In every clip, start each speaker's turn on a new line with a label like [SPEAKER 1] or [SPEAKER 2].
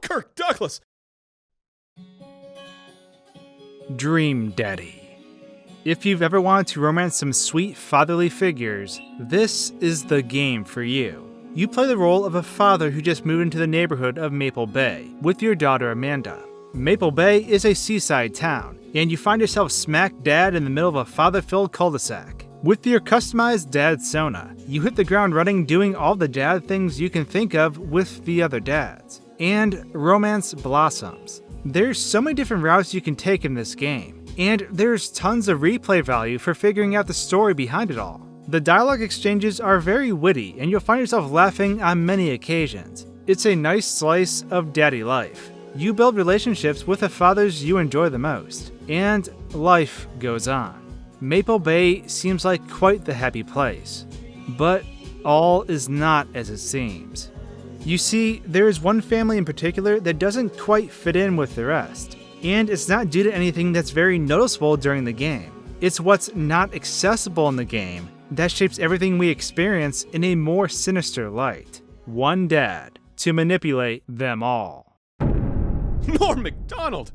[SPEAKER 1] Kirk Douglas!
[SPEAKER 2] Dream Daddy. If you've ever wanted to romance some sweet fatherly figures, this is the game for you. You play the role of a father who just moved into the neighborhood of Maple Bay with your daughter Amanda. Maple Bay is a seaside town, and you find yourself smack dab in the middle of a father-filled cul-de-sac. With your customized dad Sona, you hit the ground running doing all the dad things you can think of with the other dads. And romance blossoms. There's so many different routes you can take in this game, and there's tons of replay value for figuring out the story behind it all. The dialogue exchanges are very witty, and you'll find yourself laughing on many occasions. It's a nice slice of daddy life. You build relationships with the fathers you enjoy the most, and life goes on. Maple Bay seems like quite the happy place, but all is not as it seems. You see, there is one family in particular that doesn't quite fit in with the rest, and it's not due to anything that's very noticeable during the game. It's what's not accessible in the game that shapes everything we experience in a more sinister light. One dad to manipulate them all.
[SPEAKER 1] Norm MacDonald!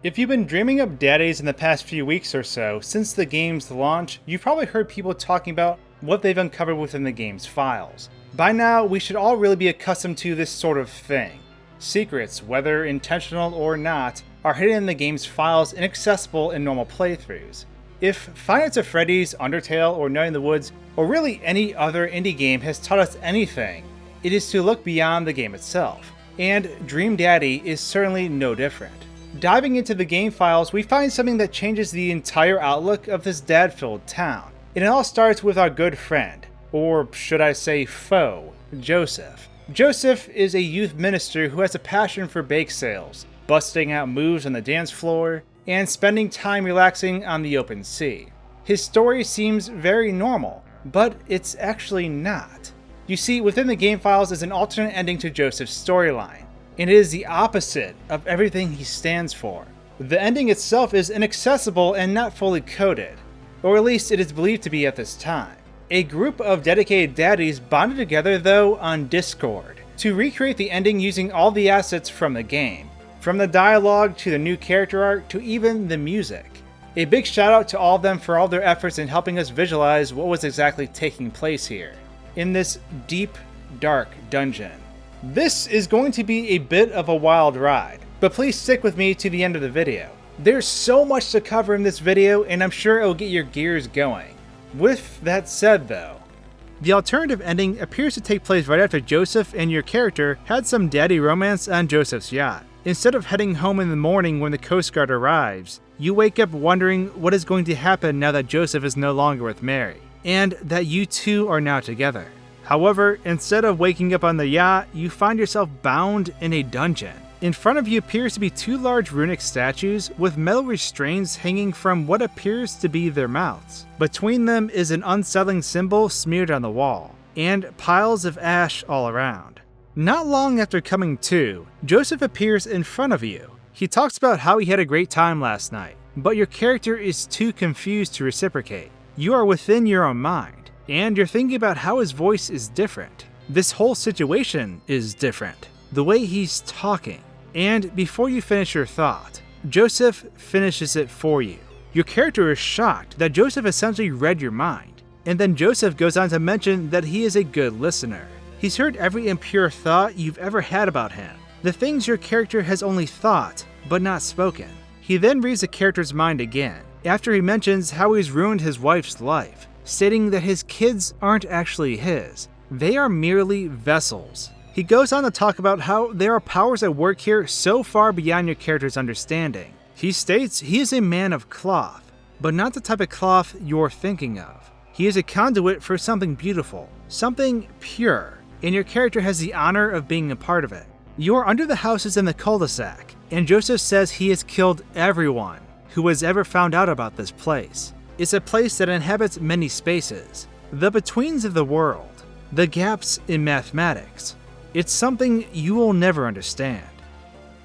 [SPEAKER 2] If you've been dreaming up daddies in the past few weeks or so, since the game's launch, you've probably heard people talking about what they've uncovered within the game's files. By now, we should all really be accustomed to this sort of thing. Secrets, whether intentional or not, are hidden in the game's files, inaccessible in normal playthroughs. If Five Nights at Freddy's, Undertale, or Night in the Woods, or really any other indie game has taught us anything, it is to look beyond the game itself. And Dream Daddy is certainly no different. Diving into the game files, we find something that changes the entire outlook of this dad-filled town. And it all starts with our good friend, or should I say foe, Joseph. Joseph is a youth minister who has a passion for bake sales, busting out moves on the dance floor, and spending time relaxing on the open sea. His story seems very normal, but it's actually not. You see, within the game files is an alternate ending to Joseph's storyline, and it is the opposite of everything he stands for. The ending itself is inaccessible and not fully coded, or at least it is believed to be at this time. A group of dedicated daddies bonded together though on Discord to recreate the ending using all the assets from the game, from the dialogue to the new character art to even the music. A big shout out to all of them for all their efforts in helping us visualize what was exactly taking place here, in this deep, dark dungeon. This is going to be a bit of a wild ride, but please stick with me to the end of the video. There's so much to cover in this video, and I'm sure it will get your gears going. With that said though, the alternative ending appears to take place right after Joseph and your character had some daddy romance on Joseph's yacht. Instead of heading home in the morning when the Coast Guard arrives, you wake up wondering what is going to happen now that Joseph is no longer with Mary, and that you two are now together. However, instead of waking up on the yacht, you find yourself bound in a dungeon. In front of you appears to be two large runic statues with metal restraints hanging from what appears to be their mouths. Between them is an unsettling symbol smeared on the wall, and piles of ash all around. Not long after coming to, Joseph appears in front of you. He talks about how he had a great time last night, but your character is too confused to reciprocate. You are within your own mind, and you're thinking about how his voice is different. This whole situation is different. The way he's talking. And before you finish your thought, Joseph finishes it for you. Your character is shocked that Joseph essentially read your mind, and then Joseph goes on to mention that he is a good listener. He's heard every impure thought you've ever had about him, the things your character has only thought, but not spoken. He then reads the character's mind again, after he mentions how he's ruined his wife's life, stating that his kids aren't actually his, they are merely vessels. He goes on to talk about how there are powers at work here so far beyond your character's understanding. He states he is a man of cloth, but not the type of cloth you're thinking of. He is a conduit for something beautiful, something pure, and your character has the honor of being a part of it. You are under the houses in the cul-de-sac, and Joseph says he has killed everyone who has ever found out about this place. It's a place that inhabits many spaces, the betweens of the world, the gaps in mathematics. It's something you will never understand.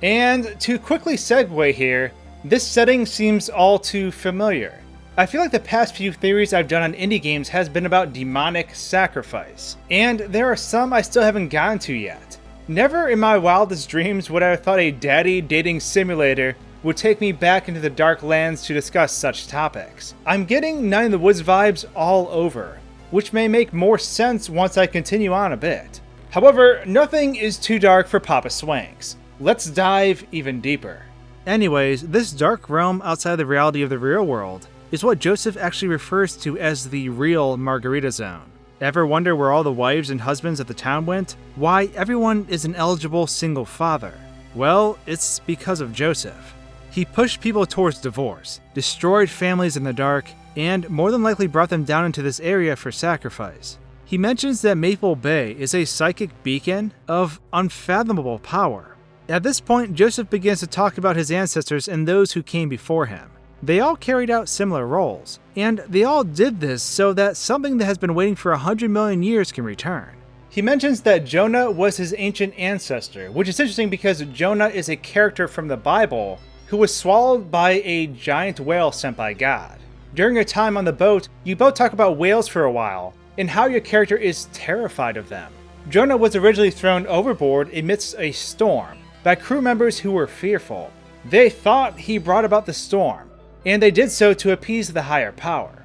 [SPEAKER 2] And to quickly segue here, this setting seems all too familiar. I feel like the past few theories I've done on indie games has been about demonic sacrifice, and there are some I still haven't gotten to yet. Never in my wildest dreams would I have thought a daddy dating simulator would take me back into the dark lands to discuss such topics. I'm getting Night in the Woods vibes all over, which may make more sense once I continue on a bit. However, nothing is too dark for Papa Swanks. Let's dive even deeper. Anyways, this dark realm outside the reality of the real world is what Joseph actually refers to as the real Margarita Zone. Ever wonder where all the wives and husbands of the town went? Why everyone is an eligible single father? Well, it's because of Joseph. He pushed people towards divorce, destroyed families in the dark, and more than likely brought them down into this area for sacrifice. He mentions that Maple Bay is a psychic beacon of unfathomable power. At this point, Joseph begins to talk about his ancestors and those who came before him. They all carried out similar roles, and they all did this so that something that has been waiting for 100 million years can return. He mentions that Jonah was his ancient ancestor, which is interesting because Jonah is a character from the Bible who was swallowed by a giant whale sent by God. During your time on the boat, you both talk about whales for a while, and how your character is terrified of them. Jonah was originally thrown overboard amidst a storm by crew members who were fearful. They thought he brought about the storm, and they did so to appease the higher power.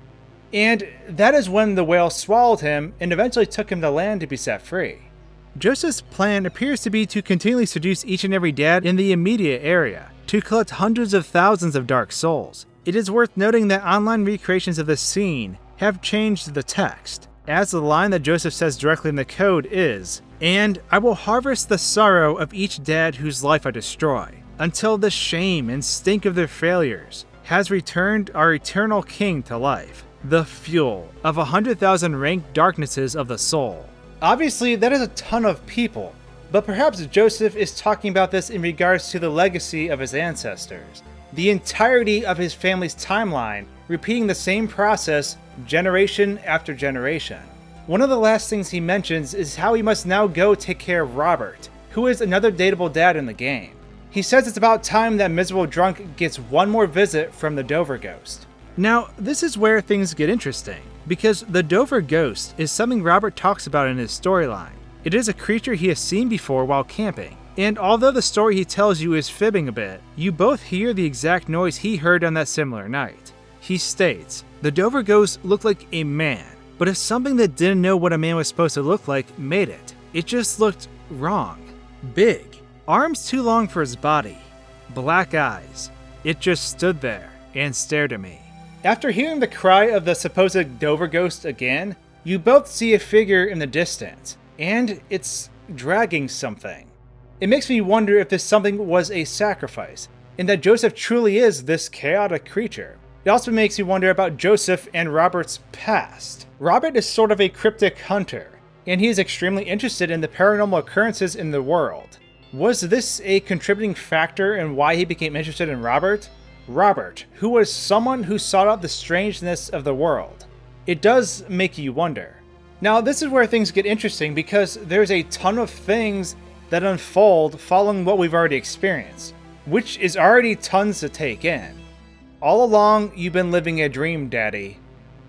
[SPEAKER 2] And that is when the whale swallowed him and eventually took him to land to be set free. Joseph's plan appears to be to continually seduce each and every dad in the immediate area, to collect hundreds of thousands of dark souls. It is worth noting that online recreations of this scene have changed the text, as the line that Joseph says directly in the code is, "And I will harvest the sorrow of each dad whose life I destroy, until the shame and stink of their failures has returned our eternal king to life, the fuel of 100,000 ranked darknesses of the soul." Obviously, that is a ton of people, but perhaps Joseph is talking about this in regards to the legacy of his ancestors. The entirety of his family's timeline, repeating the same process generation after generation. One of the last things he mentions is how he must now go take care of Robert, who is another dateable dad in the game. He says it's about time that miserable drunk gets one more visit from the Dover Ghost. Now, this is where things get interesting, because the Dover Ghost is something Robert talks about in his storyline. It is a creature he has seen before while camping, and although the story he tells you is fibbing a bit, you both hear the exact noise he heard on that similar night. He states, "The Dover Ghost looked like a man, but if something that didn't know what a man was supposed to look like made it, it just looked wrong. Big. Arms too long for his body. Black eyes. It just stood there and stared at me." After hearing the cry of the supposed Dover Ghost again, you both see a figure in the distance, and it's dragging something. It makes me wonder if this something was a sacrifice, and that Joseph truly is this chaotic creature. It also makes me wonder about Joseph and Robert's past. Robert is sort of a cryptic hunter, and he is extremely interested in the paranormal occurrences in the world. Was this a contributing factor in why he became interested in Robert? Robert, who was someone who sought out the strangeness of the world. It does make you wonder. Now, this is where things get interesting because there's a ton of things that unfold following what we've already experienced, which is already tons to take in. All along, you've been living a dream, Daddy.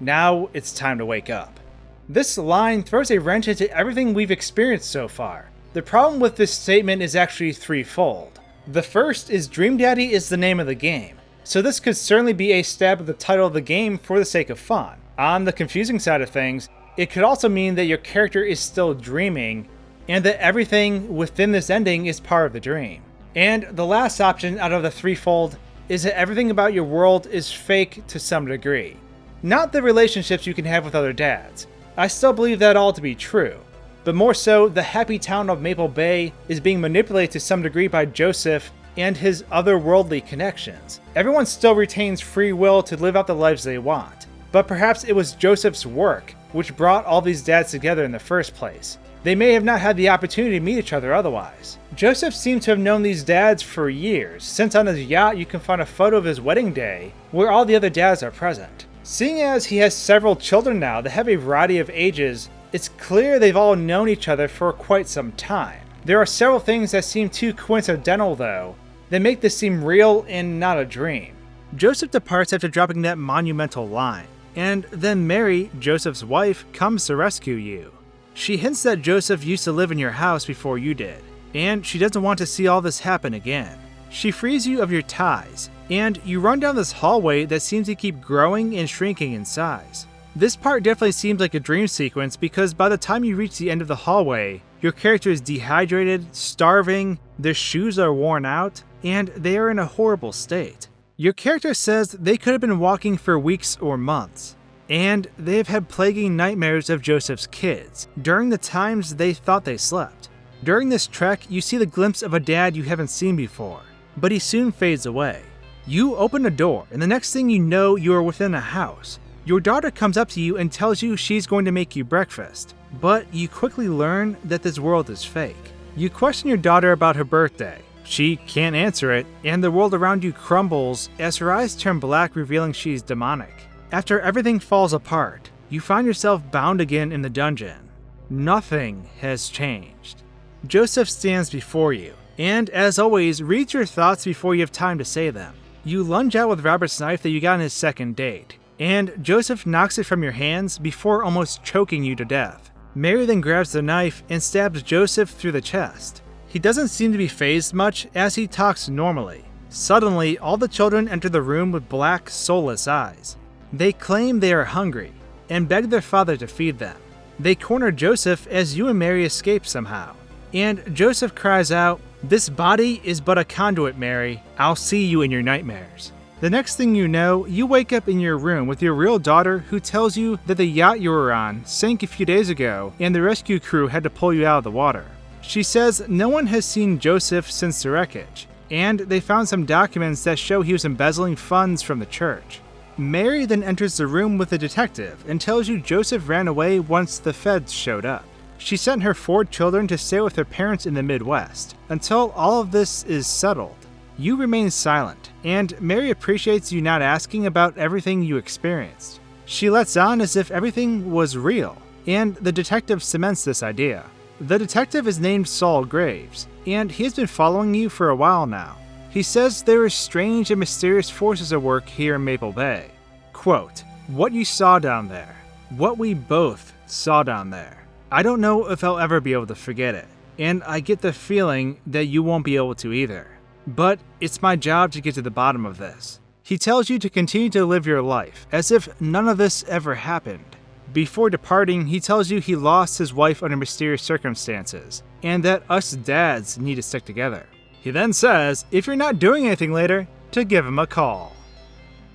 [SPEAKER 2] Now it's time to wake up. This line throws a wrench into everything we've experienced so far. The problem with this statement is actually threefold. The first is Dream Daddy is the name of the game, so this could certainly be a stab at the title of the game for the sake of fun. On the confusing side of things, it could also mean that your character is still dreaming, and that everything within this ending is part of the dream. And the last option out of the threefold is that everything about your world is fake to some degree. Not the relationships you can have with other dads. I still believe that all to be true. But more so, the happy town of Maple Bay is being manipulated to some degree by Joseph and his otherworldly connections. Everyone still retains free will to live out the lives they want. But perhaps it was Joseph's work which brought all these dads together in the first place. They may have not had the opportunity to meet each other otherwise. Joseph seemed to have known these dads for years, since on his yacht you can find a photo of his wedding day where all the other dads are present. Seeing as he has several children now that have a variety of ages, it's clear they've all known each other for quite some time. There are several things that seem too coincidental though, that make this seem real and not a dream. Joseph departs after dropping that monumental line, and then Mary, Joseph's wife, comes to rescue you. She hints that Joseph used to live in your house before you did, and she doesn't want to see all this happen again. She frees you of your ties, and you run down this hallway that seems to keep growing and shrinking in size. This part definitely seems like a dream sequence because by the time you reach the end of the hallway, your character is dehydrated, starving, their shoes are worn out, and they are in a horrible state. Your character says they could have been walking for weeks or months, and they have had plaguing nightmares of Joseph's kids during the times they thought they slept. During this trek, you see the glimpse of a dad you haven't seen before, but he soon fades away. You open a door, and the next thing you know, you are within a house. Your daughter comes up to you and tells you she's going to make you breakfast, but you quickly learn that this world is fake. You question your daughter about her birthday. She can't answer it, and the world around you crumbles as her eyes turn black, revealing she's demonic. After everything falls apart, you find yourself bound again in the dungeon. Nothing has changed. Joseph stands before you, and as always, reads your thoughts before you have time to say them. You lunge out with Robert's knife that you got on his second date, and Joseph knocks it from your hands before almost choking you to death. Mary then grabs the knife and stabs Joseph through the chest. He doesn't seem to be fazed much as he talks normally. Suddenly, all the children enter the room with black, soulless eyes. They claim they are hungry and beg their father to feed them. They corner Joseph as you and Mary escape somehow. And Joseph cries out, "This body is but a conduit, Mary. I'll see you in your nightmares." The next thing you know, you wake up in your room with your real daughter who tells you that the yacht you were on sank a few days ago and the rescue crew had to pull you out of the water. She says no one has seen Joseph since the wreckage, and they found some documents that show he was embezzling funds from the church. Mary then enters the room with the detective and tells you Joseph ran away once the feds showed up. She sent her 4 children to stay with her parents in the Midwest until all of this is settled. You remain silent, and Mary appreciates you not asking about everything you experienced. She lets on as if everything was real, and the detective cements this idea. The detective is named Saul Graves, and he has been following you for a while now. He says there are strange and mysterious forces at work here in Maple Bay. Quote, "What you saw down there, what we both saw down there, I don't know if I'll ever be able to forget it, and I get the feeling that you won't be able to either. But it's my job to get to the bottom of this." He tells you to continue to live your life, as if none of this ever happened. Before departing, he tells you he lost his wife under mysterious circumstances, and that us dads need to stick together. He then says, if you're not doing anything later, to give him a call.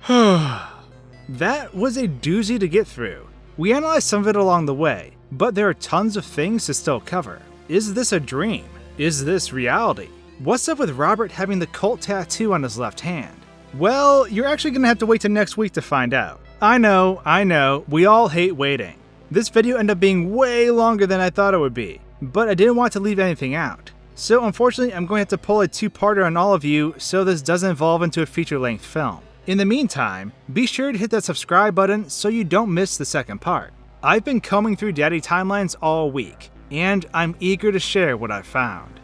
[SPEAKER 2] That was a doozy to get through. We analyzed some of it along the way, but there are tons of things to still cover. Is this a dream? Is this reality? What's up with Robert having the cult tattoo on his left hand? Well, you're actually gonna have to wait till next week to find out. I know, we all hate waiting. This video ended up being way longer than I thought it would be, but I didn't want to leave anything out. So unfortunately, I'm going to have to pull a 2-parter on all of you so this doesn't evolve into a feature-length film. In the meantime, be sure to hit that subscribe button so you don't miss the second part. I've been combing through Daddy timelines all week, and I'm eager to share what I've found.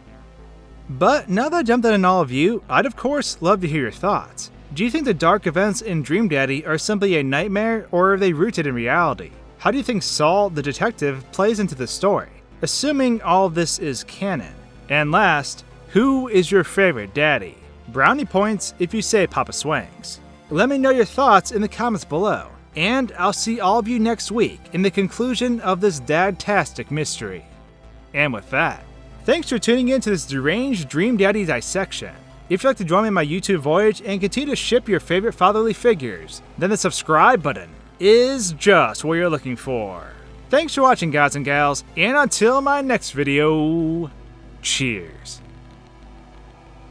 [SPEAKER 2] But now that I dumped that on all of you, I'd of course love to hear your thoughts. Do you think the dark events in Dream Daddy are simply a nightmare, or are they rooted in reality? How do you think Saul, the detective, plays into the story, assuming all of this is canon? And last, who is your favorite daddy? Brownie points if you say Papa Swanks. Let me know your thoughts in the comments below, and I'll see all of you next week in the conclusion of this dad-tastic mystery. And with that, thanks for tuning in to this deranged Dream Daddy dissection. If you'd like to join me on my YouTube voyage and continue to ship your favorite fatherly figures, then the subscribe button is just what you're looking for. Thanks for watching, guys and gals, and until my next video, cheers.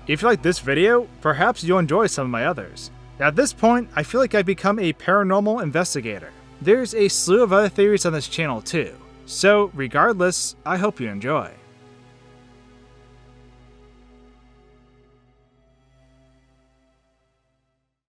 [SPEAKER 2] If you like this video, perhaps you'll enjoy some of my others. At this point, I feel like I've become a paranormal investigator. There's a slew of other theories on this channel too, so regardless, I hope you enjoy.